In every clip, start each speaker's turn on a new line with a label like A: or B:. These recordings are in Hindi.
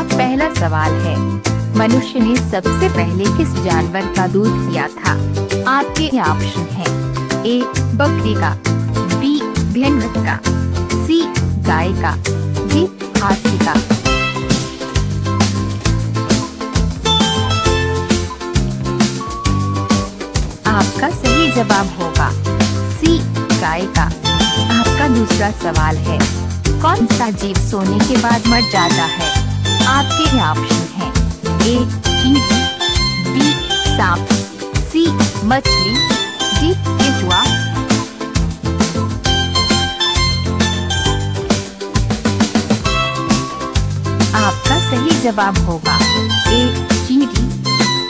A: पहला सवाल है, मनुष्य ने सबसे पहले किस जानवर का दूध पिया था? आपके ऑप्शन हैं, ए बकरी का, बी भेड़ का, सी गाय का, डी हाथी का। आपका सही जवाब होगा सी गाय का। आपका दूसरा सवाल है, कौन सा जीव सोने के बाद मर जाता है? आपके ऑप्शन हैं, ए चींटी, बी सांप, सी मछली, डी केंचुआ। आपका सही जवाब होगा ए चींटी।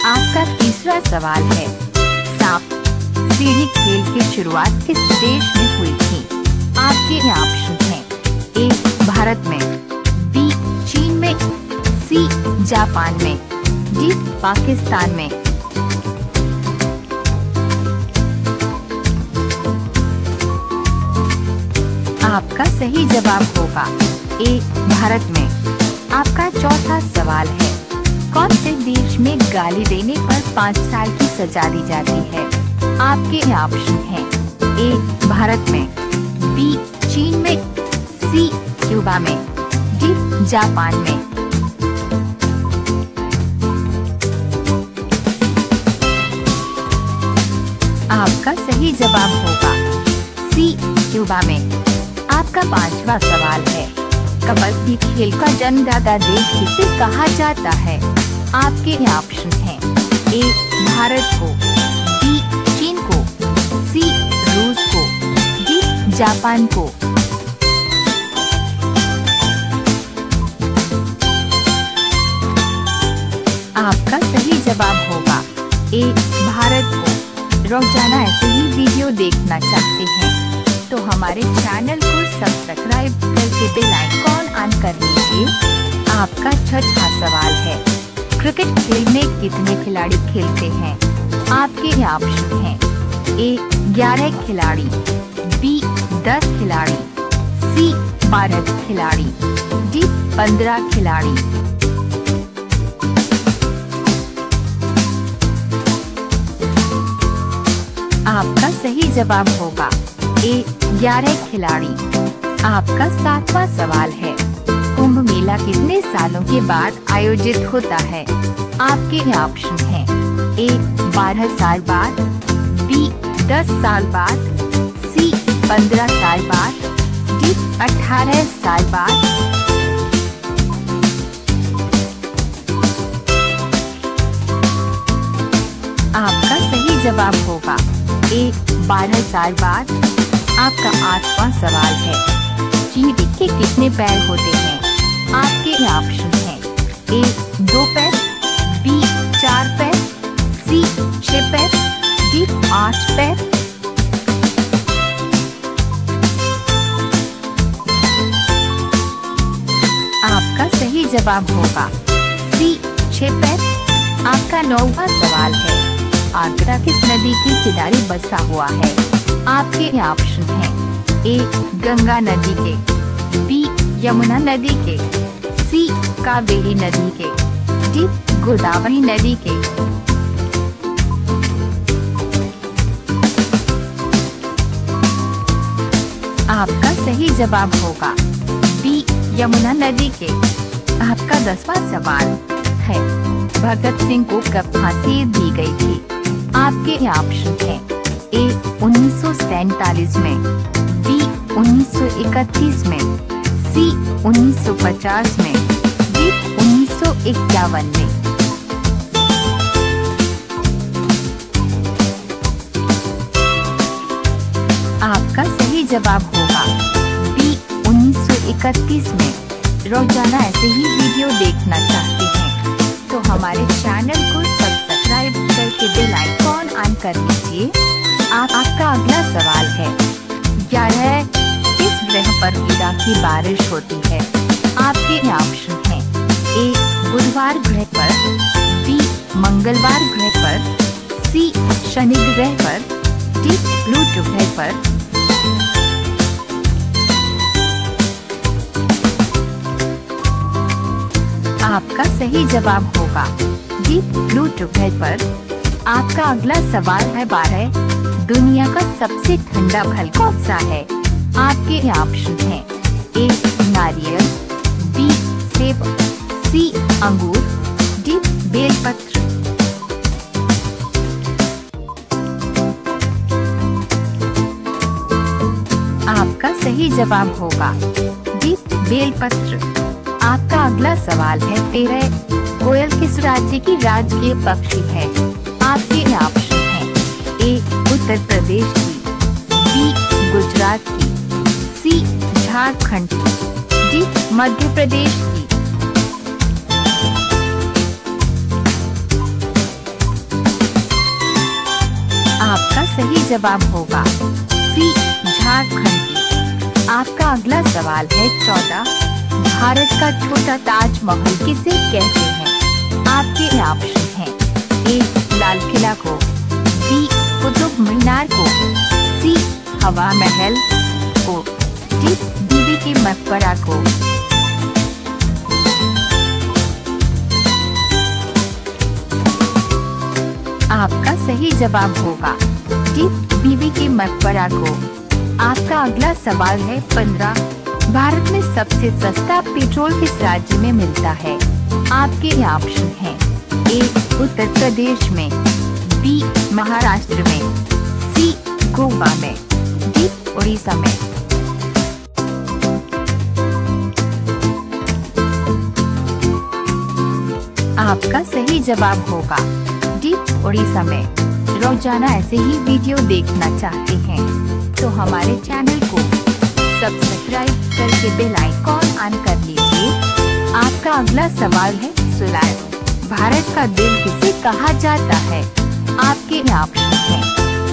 A: आपका तीसरा सवाल है, सांप सीढ़ी खेल की शुरुआत किस देश में हुई थी? आपके ऑप्शन हैं, ए भारत में, बी चीन में, सी जापान में, डी पाकिस्तान में। आपका सही जवाब होगा ए भारत में। आपका चौथा सवाल है, कौन से देश में गाली देने पर 5 साल की सजा दी जाती है? आपके ऑप्शन हैं, ए भारत में, बी चीन में, सी क्यूबा में, डी जापान में। आपका सही जवाब होगा सी क्यूबा में। आपका पांचवा सवाल है, कबड्डी खेल का जन्मदाता देश किसे कहा जाता है? आपके ऑप्शन हैं, ए भारत को, बी चीन को, सी रूस को, डी जापान को। आपका सही जवाब होगा ए भारत को। रोजाना ऐसे ही वीडियो देखना चाहते हैं तो हमारे चैनल को सब्सक्राइब करके बेल आइकॉन ऑन कर लीजिए। आपका छठा सवाल है, क्रिकेट खेल में कितने खिलाड़ी खेलते हैं? आपके ऑप्शन हैं, ए 11 खिलाड़ी, बी 10 खिलाड़ी, सी 12 खिलाड़ी, डी 15 खिलाड़ी। आपका सही जवाब होगा ए 11 खिलाड़ी। आपका सातवां सवाल है, कुंभ मेला कितने सालों के बाद आयोजित होता है? आपके ऑप्शन हैं, ए 12 साल बाद, बी 10 साल बाद, सी 15 साल बाद, डी 18 साल बाद। आपका सही जवाब होगा ए 12 साल बाद। आपका आठवां सवाल है, चींटी के कितने पैर होते हैं? आपके ऑप्शन हैं, ए 2 पैर, बी 4 पैर, सी 6 पैर, डी 8 पैर। आपका सही जवाब होगा सी 6 पैर। आपका 9वां सवाल है, आगरा किस नदी के किनारे बसा हुआ है? आपके ऑप्शन हैं, ए गंगा नदी के, बी यमुना नदी के, सी कावेरी नदी के, डी गोदावरी नदी के। आपका सही जवाब होगा बी यमुना नदी के। आपका 10वां सवाल है, भगत सिंह को कब फांसी दी गई थी? आपके ऑप्शन हैं, ए 1947 में, बी 1931 में, सी 1950 में, डी 1951 में। आपका सही जवाब होगा बी 1931 में। रोजाना ऐसे ही वीडियो देखना चाहते हैं तो हमारे चैनल को सब्सक्राइब करके बेल आइकॉन ऑन कर लीजिए। आपका अगला सवाल है, 11 किस ग्रह पर हीरा की बारिश होती है? आपके ऑप्शन हैं, ए बुधवार ग्रह पर, बी मंगलवार ग्रह पर, सी शनि ग्रह पर, डी प्लूटो ग्रह पर। आपका सही जवाब होगा डीप ब्लू ट्यूबवेल पर। आपका अगला सवाल है 12। दुनिया का सबसे ठंडा फल कौन सा है? आपके ऑप्शन हैं ए नारियल, बी सेब, सी अंगूर, डी बेलपत्र। आपका सही जवाब होगा डी बेलपत्र। आपका अगला सवाल है 13। कोयल किस राज्य की राजकीय पक्षी है? आपके ऑप्शन हैं ए उत्तर प्रदेश की, बी गुजरात की, सी झारखंड की, डी मध्य प्रदेश की। आपका सही जवाब होगा सी झारखंड की। आपका अगला सवाल है 14। भारत का छोटा ताजमहल किसे कहते हैं? आपके ऑप्शन हैं ए लाल किला को, बी कुतुब मीनार को, सी हवा महल को, डी बीबी के मकबरा को। आपका सही जवाब होगा डी बीबी के मकबरा को। आपका अगला सवाल है 15। भारत में सबसे सस्ता पेट्रोल किस राज्य में मिलता है? आपके ऑप्शन हैं ए उत्तर प्रदेश में, बी महाराष्ट्र में, सी गोवा में, डी उड़ीसा में। आपका सही जवाब होगा डी उड़ीसा में। रोजाना ऐसे ही वीडियो देखना चाहते हैं तो हमारे चैनल को सब्सक्राइब करके बेल आइकॉन ऑन कर लीजिए। आपका अगला सवाल है 16। भारत का दिल किसे कहा जाता है? आपके ऑप्शन हैं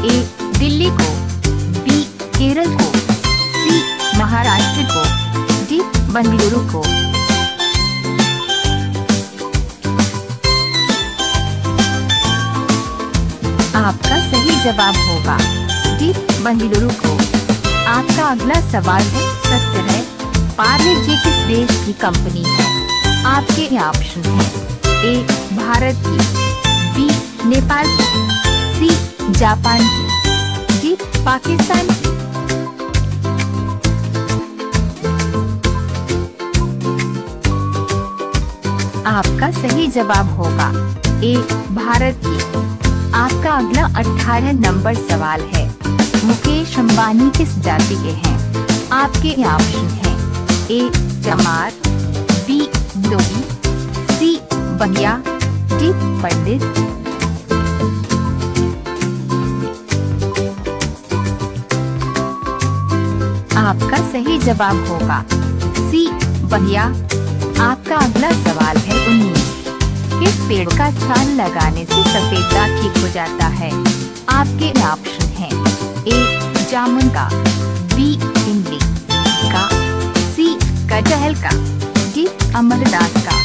A: ए दिल्ली को, बी केरल को, सी महाराष्ट्र को, डी बेंगलुरु को। आपका सही जवाब होगा डी बेंगलुरु को। आपका अगला सवाल है 17। पार्ले जी किस देश की कंपनी है? आपके ऑप्शन हैं ए भारत की, बी नेपाल की, सी जापान की, डी पाकिस्तान की। आपका सही जवाब होगा ए भारत की। आपका अगला 18 नंबर सवाल है मुकेश अंबानी किस जाति के हैं? आपके ऑप्शन हैं ए चमार, बी दोगी, सी बनिया, डी पंडित। आपका सही जवाब होगा सी बनिया। आपका अगला सवाल है 19। किस पेड़ का छाल लगाने से सफेद दाग ठीक हो जाता है? आपके ऑप्शन हैं ए जामुन का, बी इमली का, सी कटहल का, डी अमरदास का।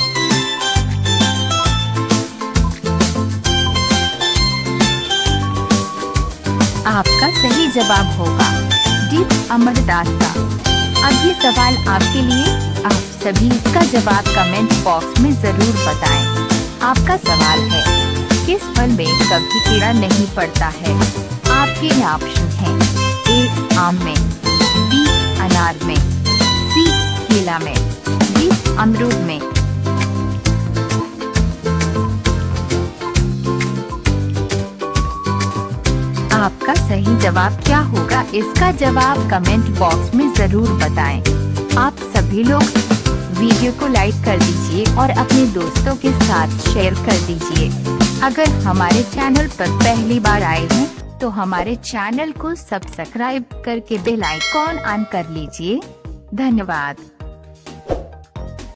A: आपका सही जवाब होगा डी अमरदास का। अब ये सवाल आपके लिए। आप सभी इसका जवाब कमेंट बॉक्स में जरूर बताएं। आपका सवाल है किस फल में कभी कीड़ा नहीं पड़ता है? आपके ऑप्शन हैं ए आम में, बी अनार में, सी केला में, डी अमरूद में। आपका सही जवाब क्या होगा? इसका जवाब कमेंट बॉक्स में जरूर बताएं। आप सभी लोग वीडियो को लाइक कर दीजिए और अपने दोस्तों के साथ शेयर कर दीजिए। अगर हमारे चैनल पर पहली बार आए हैं तो हमारे चैनल को सब्सक्राइब करके बेल आइकॉन ऑन कर लीजिए। धन्यवाद।